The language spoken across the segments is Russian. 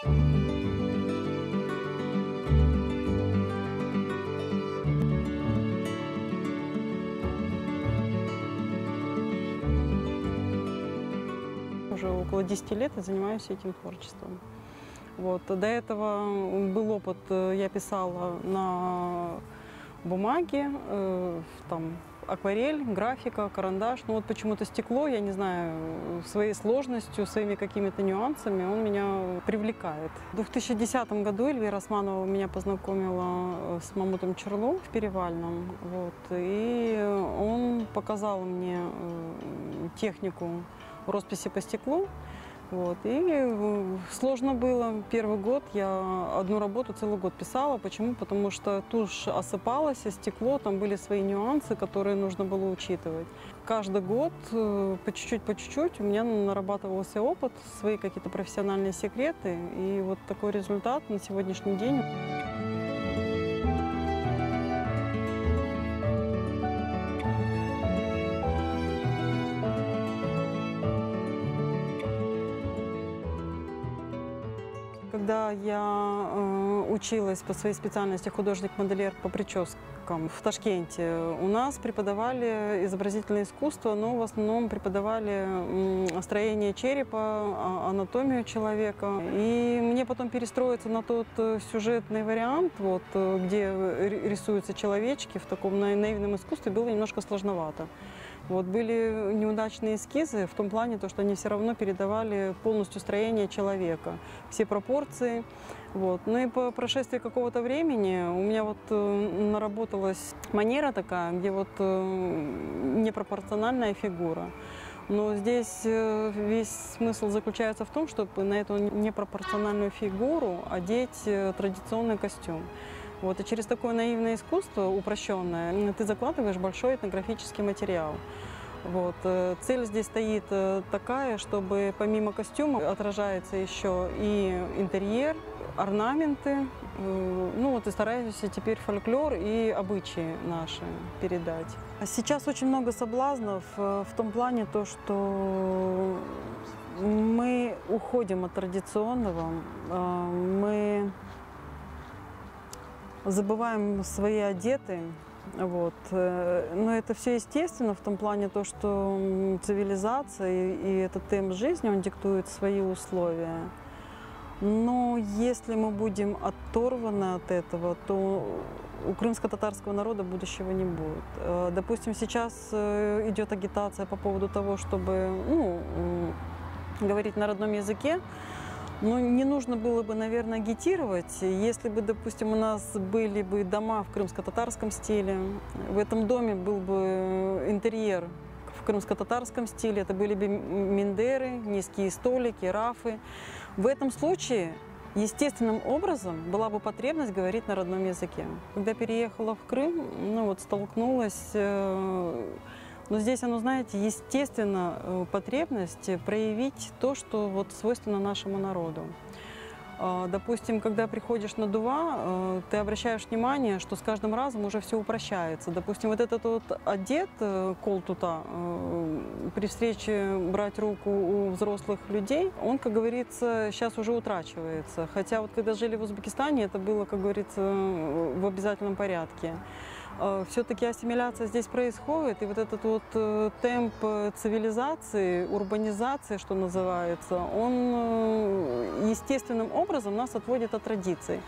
Уже около 10 лет я занимаюсь этим творчеством. Вот. До этого был опыт, я писала на бумаге, там, акварель, графика, карандаш. Но вот почему-то стекло, я не знаю, своей сложностью, своими какими-то нюансами он меня привлекает. В 2010 году Эльвира Османова меня познакомила с Мамутом Черло в Перевальном. Вот. И он показал мне технику росписи по стеклу. Вот. И сложно было. Первый год я одну работу целый год писала. Почему? Потому что тушь осыпалась, а стекло, там были свои нюансы, которые нужно было учитывать. Каждый год по чуть-чуть у меня нарабатывался опыт, свои какие-то профессиональные секреты. И вот такой результат на сегодняшний день. Когда я училась по своей специальности художник-модельер по прическам в Ташкенте, у нас преподавали изобразительное искусство, но в основном преподавали строение черепа, анатомию человека. И мне потом перестроиться на тот сюжетный вариант, вот, где рисуются человечки в таком наивном искусстве, было немножко сложновато. Вот, были неудачные эскизы в том плане, что они все равно передавали полностью строение человека, все пропорции. Вот. Ну и по прошествии какого-то времени у меня вот наработалась манера такая, где вот непропорциональная фигура. Но здесь весь смысл заключается в том, чтобы на эту непропорциональную фигуру одеть традиционный костюм. Вот, и через такое наивное искусство, упрощенное, ты закладываешь большой этнографический материал. Вот. Цель здесь стоит такая, чтобы помимо костюма отражается еще и интерьер, орнаменты. Ну вот и стараюсь теперь фольклор и обычаи наши передать. Сейчас очень много соблазнов в том плане, что мы уходим от традиционного, мы забываем свои одеты, вот. Но это все естественно в том плане, что цивилизация и этот темп жизни, он диктует свои условия. Но если мы будем оторваны от этого, то у крымско-татарского народа будущего не будет. Допустим, сейчас идет агитация по поводу того, чтобы говорить на родном языке. Но не нужно было бы, наверное, агитировать, если бы, допустим, у нас были бы дома в крымско-татарском стиле, в этом доме был бы интерьер в крымско-татарском стиле, это были бы миндеры, низкие столики, рафы. В этом случае естественным образом была бы потребность говорить на родном языке. Когда переехала в Крым, столкнулась. Но здесь, знаете, естественно, потребность проявить то, что вот свойственно нашему народу. Допустим, когда приходишь на Дува, ты обращаешь внимание, что с каждым разом уже все упрощается. Допустим, вот этот вот одет колтута, при встрече брать руку у взрослых людей, он, как говорится, сейчас уже утрачивается. Хотя вот когда жили в Узбекистане, это было, как говорится, в обязательном порядке. Все-таки ассимиляция здесь происходит, и вот этот вот темп цивилизации, урбанизации, что называется, он естественным образом нас отводит от традиций.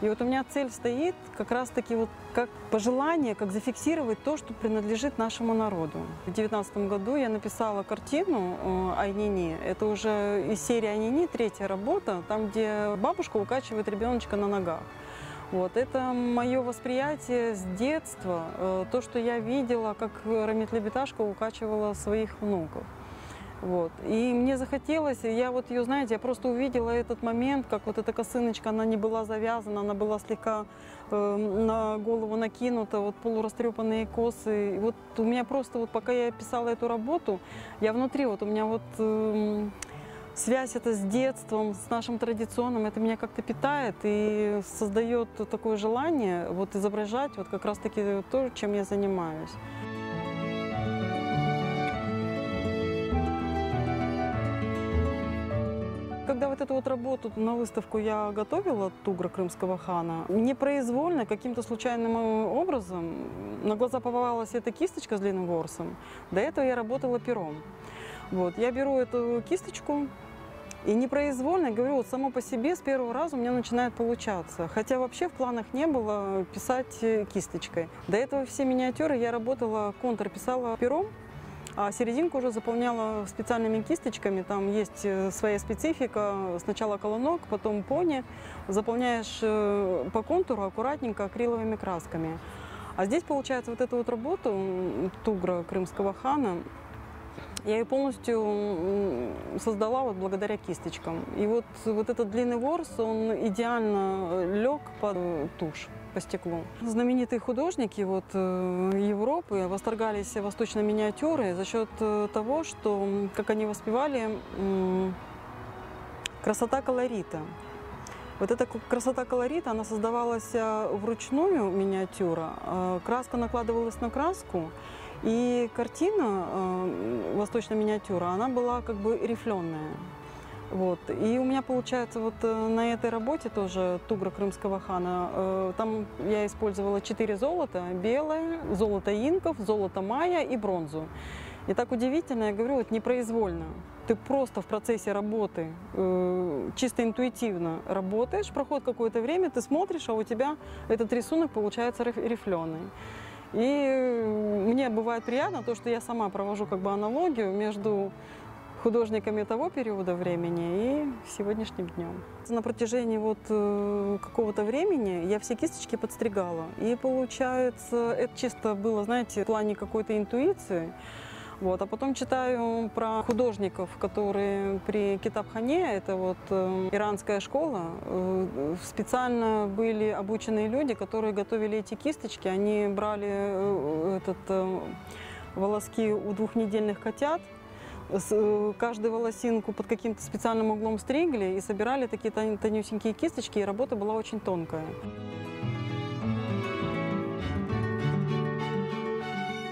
И вот у меня цель стоит как раз-таки вот как пожелание, как зафиксировать то, что принадлежит нашему народу. В 2019 году я написала картину «Айнини». Это уже из серии «Айнини», третья работа, там, где бабушка укачивает ребеночка на ногах. Вот, это мое восприятие с детства, то, что я видела, как Рамит Лебедашко укачивала своих внуков. Вот. И мне захотелось, я вот ее, знаете, я просто увидела этот момент, как вот эта косыночка, она не была завязана, она была слегка на голову накинута, вот полурастрепанные косы. И вот у меня просто, вот пока я писала эту работу, я внутри, вот у меня вот связь это с детством, с нашим традиционным, это меня как-то питает и создает такое желание вот изображать вот как раз-таки то, чем я занимаюсь. Когда вот эту вот работу на выставку я готовила Тугра крымского хана. Непроизвольно, каким-то случайным образом на глаза попалась эта кисточка с длинным ворсом. До этого я работала пером. Вот, я беру эту кисточку и непроизвольно, говорю, вот само по себе с первого раза у меня начинает получаться. Хотя вообще в планах не было писать кисточкой. До этого все миниатюры я работала, контур писала пером. А серединку уже заполняла специальными кисточками. Там есть своя специфика. Сначала колонок, потом пони. Заполняешь по контуру аккуратненько акриловыми красками. А здесь получается вот эту вот работу Тугра крымского хана, я ее полностью создала вот благодаря кисточкам. И вот этот длинный ворс, он идеально лег под тушь, по стеклу. Знаменитые художники вот, Европы восторгались восточной миниатюрой за счет того, что, как они воспевали, красота колорита. Вот эта красота колорита, она создавалась вручную, миниатюра. Краска накладывалась на краску, и картина, восточная миниатюра, она была как бы рифленая. Вот. И у меня получается вот на этой работе тоже Тугра крымского хана, там я использовала 4 золота: белое, золото инков, золото майя и бронзу. И так удивительно, я говорю, вот непроизвольно. Ты просто в процессе работы, чисто интуитивно работаешь, проходит какое-то время, ты смотришь, а у тебя этот рисунок получается рифленый. И мне бывает приятно то, что я сама провожу как бы аналогию между художниками того периода времени и сегодняшним днем. На протяжении вот какого-то времени я все кисточки подстригала. И получается, это чисто было, знаете, в плане какой-то интуиции. Вот. А потом читаю про художников, которые при Китабхане, это вот иранская школа, специально были обученные люди, которые готовили эти кисточки. Они брали волоски у двухнедельных котят, каждую волосинку под каким-то специальным углом стригли и собирали такие тонюсенькие кисточки, и работа была очень тонкая.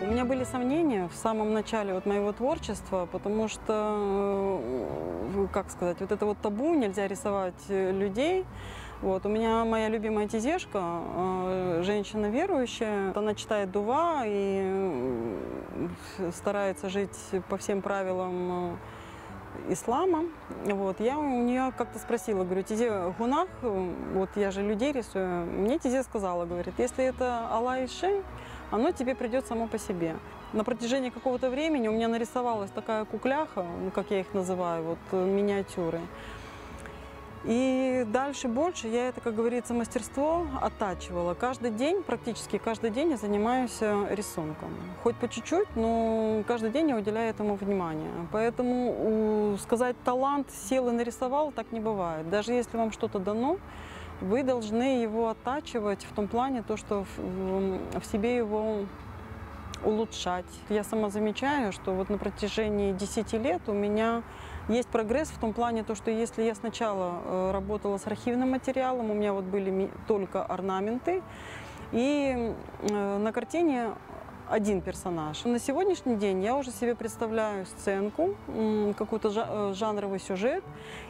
У меня были сомнения в самом начале вот моего творчества, потому что, как сказать, вот это вот табу, нельзя рисовать людей. Вот. У меня моя любимая тезешка, женщина верующая, она читает дува и старается жить по всем правилам ислама. Вот. Я у нее как-то спросила, говорю, Тезе гунах, вот я же людей рисую, мне Тезе сказала, говорит, если это Аллах и Ши, оно тебе придет само по себе. На протяжении какого-то времени у меня нарисовалась такая кукляха, ну, как я их называю, вот миниатюры. И дальше больше я это, как говорится, мастерство оттачивала. Каждый день, практически каждый день я занимаюсь рисунком. Хоть по чуть-чуть, но каждый день я уделяю этому внимание. Поэтому сказать талант, сел и нарисовал, так не бывает. Даже если вам что-то дано, вы должны его оттачивать в том плане, то, что в себе его улучшать. Я сама замечаю, что вот на протяжении 10 лет у меня есть прогресс в том плане, то, что если я сначала работала с архивным материалом, у меня вот были только орнаменты, и на картине один персонаж. На сегодняшний день я уже себе представляю сценку, какой-то жанровый сюжет,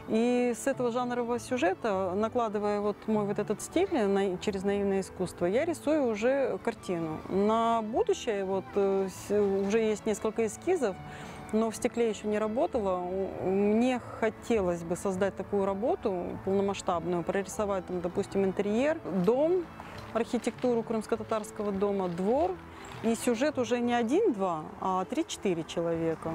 и с этого жанрового сюжета, накладывая вот мой вот этот стиль через наивное искусство, я рисую уже картину. На будущее вот уже есть несколько эскизов, но в стекле еще не работала. Мне хотелось бы создать такую работу полномасштабную, прорисовать там, допустим, интерьер, дом, архитектуру крымско-татарского дома, двор. И сюжет уже не 1-2, а 3-4 человека.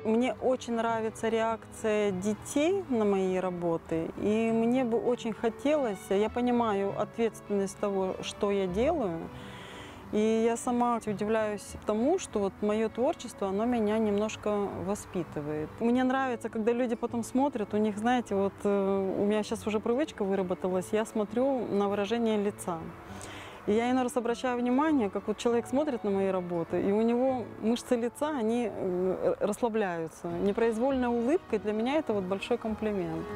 Мне очень нравится реакция детей на мои работы, и мне бы очень хотелось, я понимаю ответственность того, что я делаю, и я сама удивляюсь тому, что вот мое творчество, оно меня немножко воспитывает. Мне нравится, когда люди потом смотрят, у них, знаете, вот у меня сейчас уже привычка выработалась, я смотрю на выражение лица. И я иной раз обращаю внимание, как вот человек смотрит на мои работы, и у него мышцы лица, они расслабляются. Непроизвольная улыбка, и для меня это вот большой комплимент.